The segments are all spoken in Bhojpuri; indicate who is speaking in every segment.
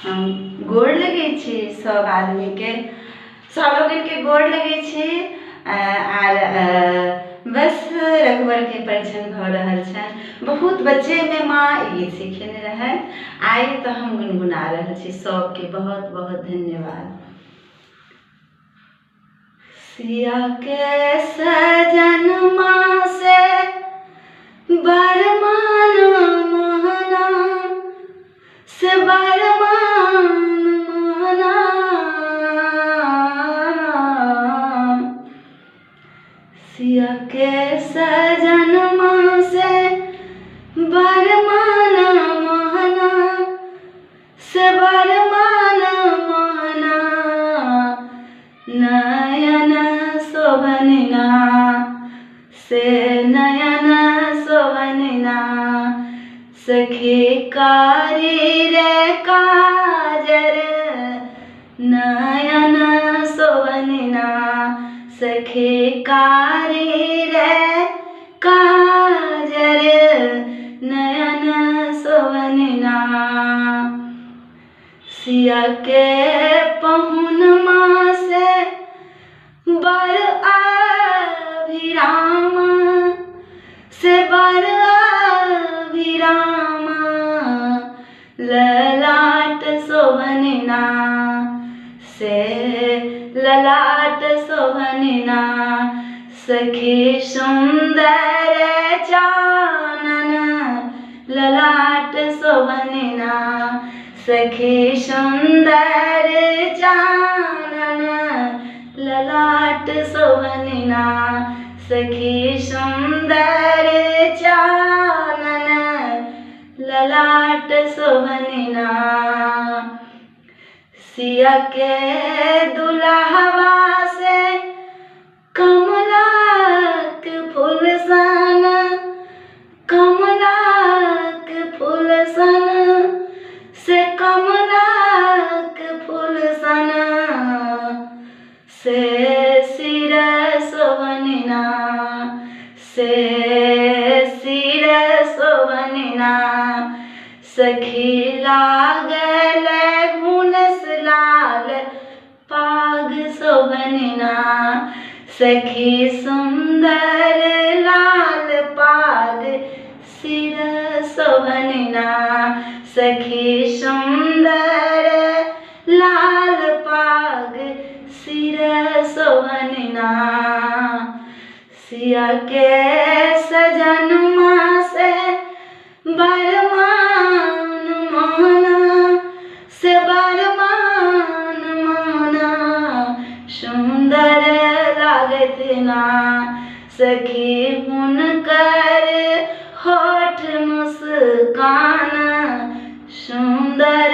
Speaker 1: हम गोड़ लगे छी सब आदमी के, सब लोगन के गोड़ लगे छी। आर बस रघुवर के परिचय भ रहल छन। बहुत बच्चे में माँ गीत सीखेने रहे, आई तो हम गुनगुना रहे छी। सबके बहुत बहुत धन्यवाद। सिया के सजन माँ से बरमान मोहना से बरमान मोहना, सिया के सजन माँ से बरमान मोहना से बरमान मोहना, नयन शोभनिना से नयन शोभनिना, सखी कारी रे काजर नयन शोभनिना, सखी कारी रे काजर नयन शोभनिना, सिया के पहुनमा से बर अभिराम से बर अभिराम, ललाट शोभनिना से ललाट शोभनिना, सखी सुंदर चानन ललाट शोभनिना, सखी सुंदर चानन ललाट शोभनिना, सखी सुंदर चानन ललाट शोभनिना, सिया के दुल्हवा से कमलाक फूल सन, कमलाक फूल सन से कमलाक फूल सन, से सिर शोभनिना से सिर शोभनिना, सखी लागल घुनस लाल पाग शोभनिना, सखी सुंदर लाल पाग सिर शोभनिना, सखी सुंदर लाल पाग सिर शोभनिना, सिया के सजन माँ से बरमान मोहना से बरमान मोहना, सुंदर लागत ना सखी हुनकर होठ मुस्कान, सुंदर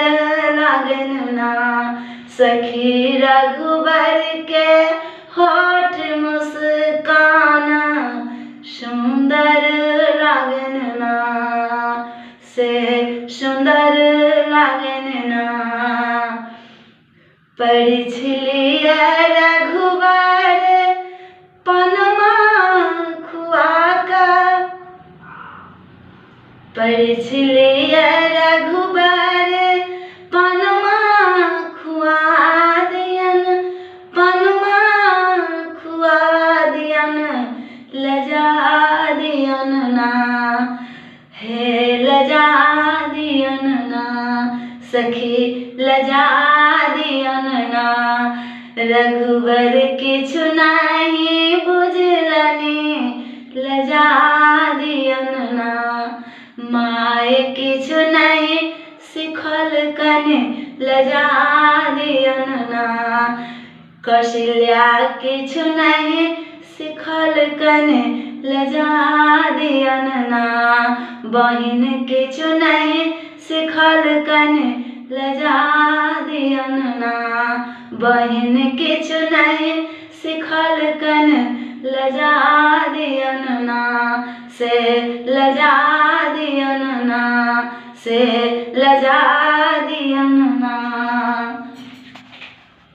Speaker 1: लागन ना सखी रघुबर के होठ मुस्कान, सुंदर लागन ना से सुंदर लागन ना, परिछलिय रघुबर पनमा खुआकर, परिछलिय रघुबर पनमा खुआ दियन, पनमा खुआ दियन, लजा दियन ना हे लजा दियन ना, सखी लजा दियन ना, रघुबर किछु नहीं बुझलनि लजा दियन ना, माय किछु नहीं सिखल कनि लजा दियन ना, कौशल्या किछु नहीं सिखल कनि लजा दियन ना, बहिन किछु नहीं सिखल कनि लजा दियन ना, बहिन किछु नहीं सिखल कनि लजा दियन ना, से लजा दियन ना से लजा